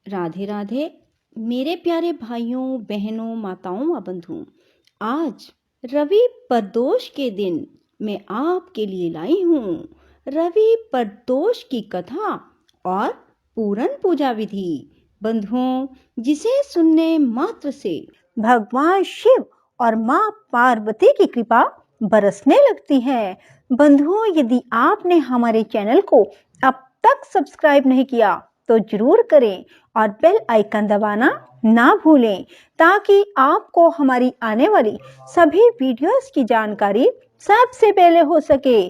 राधे राधे मेरे प्यारे भाइयों बहनों माताओं व बंधुओं। आज रवि प्रदोष के दिन मैं आपके लिए लाई हूँ रवि प्रदोष की कथा और पूरन पूजा विधि। बंधुओं, जिसे सुनने मात्र से भगवान शिव और माँ पार्वती की कृपा बरसने लगती है। बंधुओं, यदि आपने हमारे चैनल को अब तक सब्सक्राइब नहीं किया तो जरूर करें और बेल आइकन दबाना ना भूलें, ताकि आपको हमारी आने वाली सभी वीडियोस की जानकारी सबसे पहले हो सके।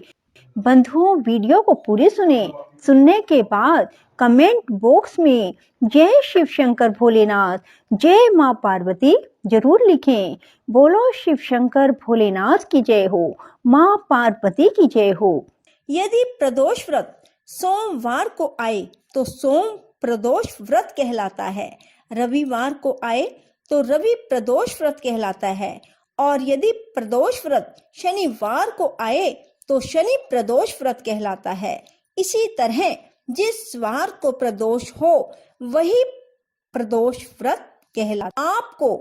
बंधुओं, वीडियो को पूरी सुनने के बाद कमेंट बॉक्स में जय शिव शंकर भोलेनाथ, जय माँ पार्वती जरूर लिखें। बोलो शिव शंकर भोलेनाथ की जय हो, माँ पार्वती की जय हो। यदि प्रदोष व्रत सोमवार को आए तो सोम प्रदोष व्रत कहलाता है, रविवार को आए तो रवि प्रदोष व्रत कहलाता है, और यदि प्रदोष व्रत शनिवार को आए तो शनि प्रदोष व्रत कहलाता है। इसी तरह जिस वार को प्रदोष हो वही प्रदोष व्रत कहलाता। आपको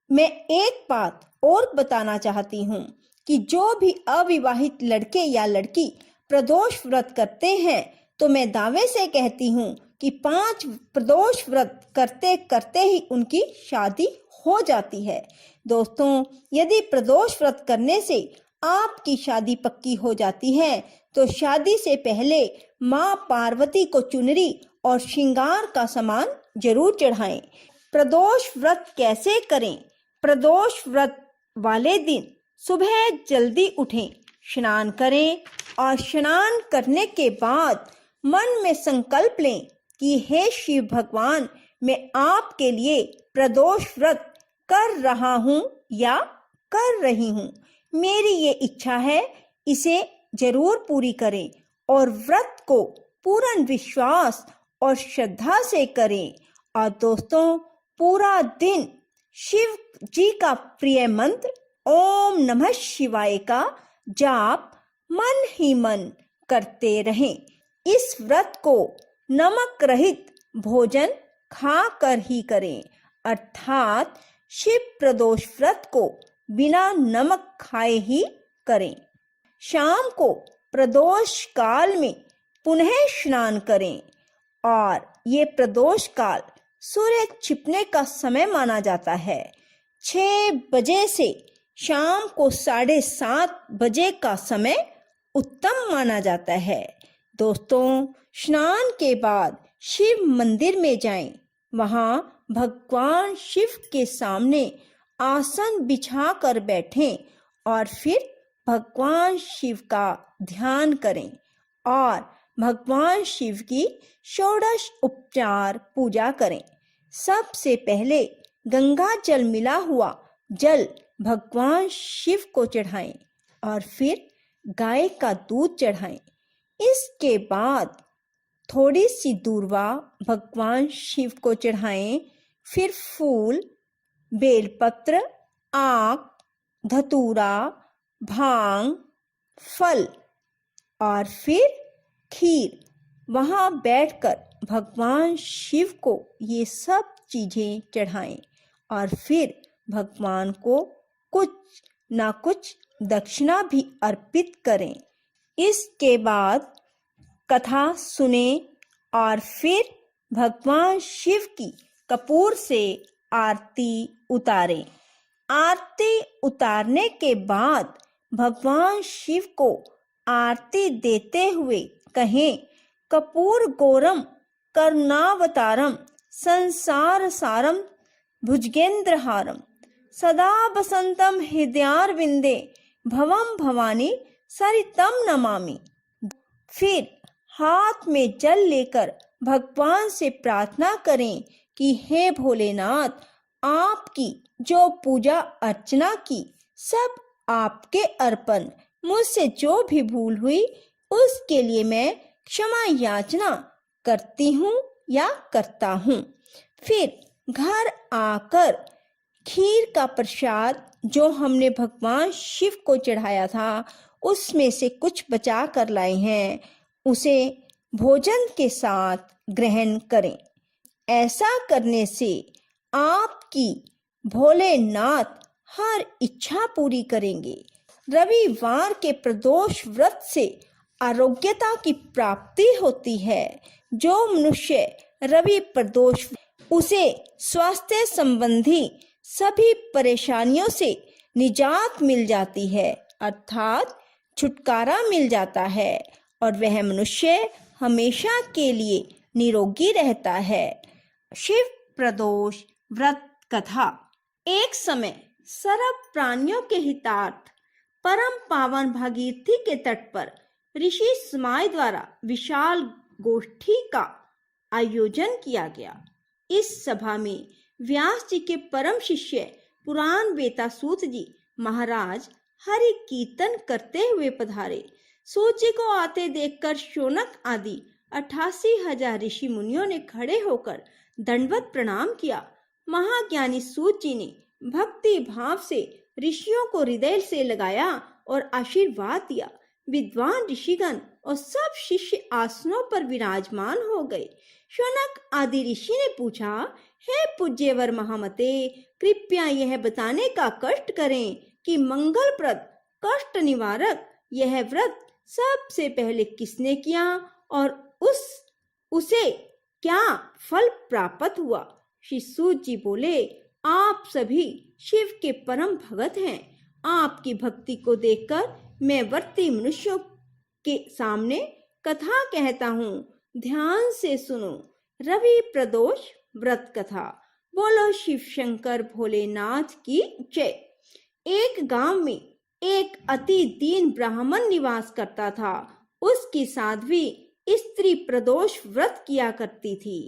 मैं एक बात और बताना चाहती हूँ कि जो भी अविवाहित लड़के या लड़की प्रदोष व्रत करते हैं तो मैं दावे से कहती हूँ कि 5 प्रदोष व्रत करते करते ही उनकी शादी हो जाती है। दोस्तों, यदि प्रदोष व्रत करने से आपकी शादी पक्की हो जाती है तो शादी से पहले माँ पार्वती को चुनरी और श्रृंगार का सामान जरूर चढ़ाएं। प्रदोष व्रत कैसे करें? प्रदोष व्रत वाले दिन सुबह जल्दी उठें, स्नान करें और स्नान करने के बाद मन में संकल्प लें कि हे शिव भगवान, मैं आपके लिए प्रदोष व्रत कर रहा हूँ या कर रही हूँ। मेरी ये इच्छा है, इसे जरूर पूरी करें और व्रत को पूर्ण विश्वास और श्रद्धा से करें। और दोस्तों, पूरा दिन शिव जी का प्रिय मंत्र ओम नमः शिवाय का जाप मन ही मन करते रहें। इस व्रत को नमक रहित भोजन खा कर ही करें, अर्थात शिव प्रदोष व्रत को बिना नमक खाए ही करें। शाम को प्रदोष काल में पुनः स्नान करें और ये प्रदोष काल सूर्य छिपने का समय माना जाता है। 6 बजे से शाम को 7:30 बजे का समय उत्तम माना जाता है। दोस्तों, स्नान के बाद शिव मंदिर में जाएं, वहां भगवान शिव के सामने आसन बिछा कर बैठें और फिर भगवान शिव का ध्यान करें और भगवान शिव की षोडश उपचार पूजा करें। सबसे पहले गंगा जल मिला हुआ जल भगवान शिव को चढ़ाएं और फिर गाय का दूध चढ़ाएं। इसके बाद थोड़ी सी दूर्वा भगवान शिव को चढ़ाएं, फिर फूल, बेलपत्र, आक, धतूरा, भांग, फल और फिर खीर। वहां बैठकर भगवान शिव को ये सब चीजें चढ़ाएं और फिर भगवान को कुछ ना कुछ दक्षिणा भी अर्पित करें। इसके बाद कथा सुने और फिर भगवान शिव की कपूर से आरती उतारें। आरती उतारने के बाद भगवान शिव को आरती देते हुए कहें, कपूर गौरम करुणावतारम संसार सारम भुजगेंद्रहारम सदा बसंतम हृदयारविंदे भवम भवानी सरितम नमामि। फिर हाथ में जल लेकर भगवान से प्रार्थना करें कि हे भोलेनाथ, आपकी जो पूजा अर्चना की सब आपके अर्पण। मुझसे जो भी भूल हुई उसके लिए मैं क्षमा याचना करती हूँ या करता हूँ। फिर घर आकर खीर का प्रसाद जो हमने भगवान शिव को चढ़ाया था उसमें से कुछ बचा कर लाए हैं, उसे भोजन के साथ ग्रहण करें। ऐसा करने से आपकी भोलेनाथ हर इच्छा पूरी करेंगे। रविवार के प्रदोष व्रत से आरोग्यता की प्राप्ति होती है। जो मनुष्य रवि प्रदोष, उसे स्वास्थ्य संबंधी सभी परेशानियों से निजात मिल जाती है, अर्थात छुटकारा मिल जाता है और वह मनुष्य हमेशा के लिए निरोगी रहता है। शिव प्रदोष व्रत कथा। एक समय सर्व प्राणियों के हितार्थ परम पावन भागीरथी के तट पर ऋषि समाय द्वारा विशाल गोष्ठी का आयोजन किया गया। इस सभा में व्यास जी के परम शिष्य पुराण बेतासूत जी महाराज हरि कीर्तन करते हुए पधारे। सूत जी को आते देखकर शौनक आदि 88,000 ऋषि मुनियों ने खड़े होकर दंडवत प्रणाम किया। महाज्ञानी सूत जी ने भक्ति भाव से ऋषियों को हृदय से लगाया और आशीर्वाद दिया। विद्वान ऋषिगण और सब शिष्य आसनों पर विराजमान हो गए। शौनक आदि ऋषि ने पूछा, हे पूज्यवर महामते, कृपया यह बताने का कष्ट करें कि मंगलप्रद कष्ट निवारक यह व्रत सबसे पहले किसने किया और उसे क्या फल प्राप्त हुआ। श्री सूत जी बोले, आप सभी शिव के परम भगत हैं। आपकी भक्ति को देखकर मैं वर्ती मनुष्यों के सामने कथा कहता हूँ, ध्यान से सुनो। रवि प्रदोष व्रत कथा। बोलो शिव शंकर भोलेनाथ की जय। एक गांव में एक अति दीन ब्राह्मण निवास करता था। उसकी साध्वी स्त्री प्रदोष व्रत किया करती थी।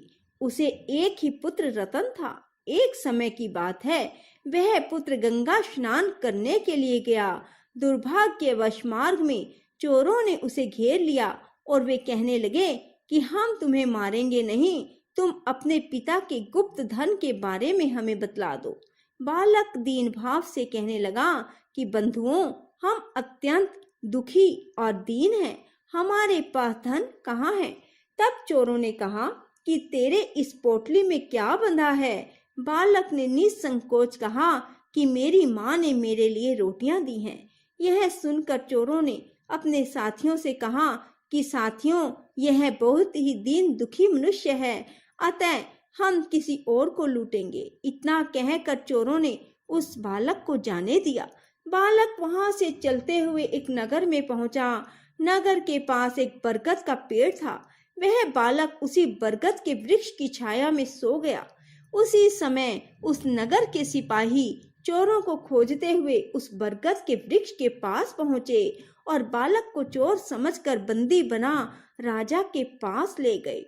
उसे एक ही पुत्र रतन था। एक समय की बात है, वह पुत्र गंगा स्नान करने के लिए गया। दुर्भाग्यवश मार्ग में चोरों ने उसे घेर लिया और वे कहने लगे कि हम तुम्हें मारेंगे नहीं, तुम अपने पिता के गुप्त धन के बारे में हमें बतला दो। बालक दीन भाव से कहने लगा कि बंधुओं, हम अत्यंत दुखी और दीन हैं, हमारे पास धन कहाँ है। तब चोरों ने कहा कि तेरे इस पोटली में क्या बंधा है। बालक ने निसंकोच कहा कि मेरी माँ ने मेरे लिए रोटियां दी हैं। यह सुनकर चोरों ने अपने साथियों से कहा कि साथियों, यह बहुत ही दीन दुखी मनुष्य है, अतः हम किसी और को लूटेंगे। इतना कहकर चोरों ने उस बालक को जाने दिया। बालक वहां से चलते हुए एक नगर में पहुंचा। नगर के पास एक बरगद का पेड़ था। वह बालक उसी बरगद के वृक्ष की छाया में सो गया। उसी समय उस नगर के सिपाही चोरों को खोजते हुए उस बरगद के वृक्ष के पास पहुंचे और बालक को चोर समझकर बंदी बना राजा के पास ले गए।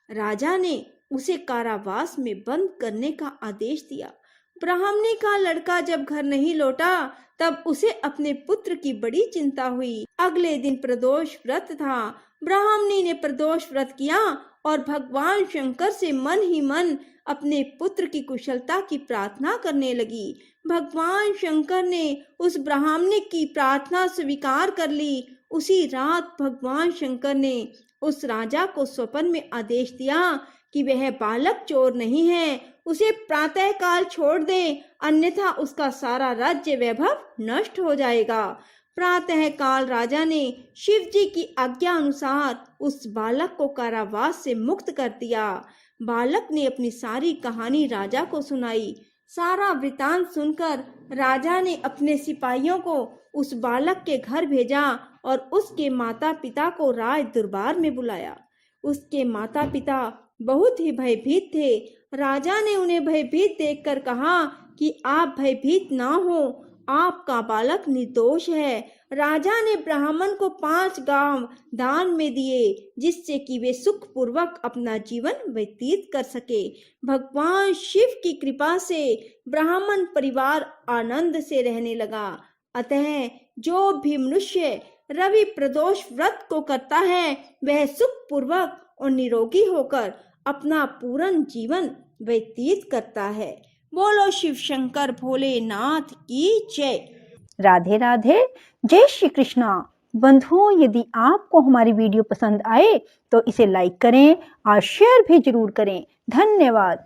राजा ने उसे कारावास में बंद करने का आदेश दिया। ब्राह्मणी का लड़का जब घर नहीं लौटा तब उसे अपने पुत्र की बड़ी चिंता हुई। अगले दिन प्रदोष व्रत था। ब्राह्मणी ने प्रदोष व्रत किया और भगवान शंकर से मन ही मन अपने पुत्र की कुशलता की प्रार्थना करने लगी। भगवान शंकर ने उस ब्राह्मणी की प्रार्थना स्वीकार कर ली। उसी रात भगवान शंकर ने उस राजा को स्वप्न में आदेश दिया कि वह बालक चोर नहीं है, उसे प्रातः काल छोड़ दे, अन्यथा उसका सारा राज्य वैभव नष्ट हो जाएगा। प्रातः काल राजा ने शिव जी की आज्ञा अनुसार उस बालक को कारावास से मुक्त कर दिया। बालक ने अपनी सारी कहानी राजा को सुनाई। सारा वृतांत सुनकर राजा ने अपने सिपाहियों को उस बालक के घर भेजा और उसके माता पिता को राज दरबार में बुलाया। उसके माता पिता बहुत ही भयभीत थे। राजा ने उन्हें भयभीत देखकर कहा कि आप भयभीत ना हो, आपका बालक निर्दोष है। राजा ने ब्राह्मण को 5 गांव दान में दिए, जिससे कि वे सुखपूर्वक अपना जीवन व्यतीत कर सके। भगवान शिव की कृपा से ब्राह्मण परिवार आनंद से रहने लगा। अतः जो भी मनुष्य रवि प्रदोष व्रत को करता है, वह सुखपूर्वक और निरोगी होकर अपना पूर्ण जीवन व्यतीत करता है। बोलो शिव शंकर भोलेनाथ की जय। राधे राधे। जय श्री कृष्णा। बंधुओं, यदि आपको हमारी वीडियो पसंद आए तो इसे लाइक करें और शेयर भी जरूर करें। धन्यवाद।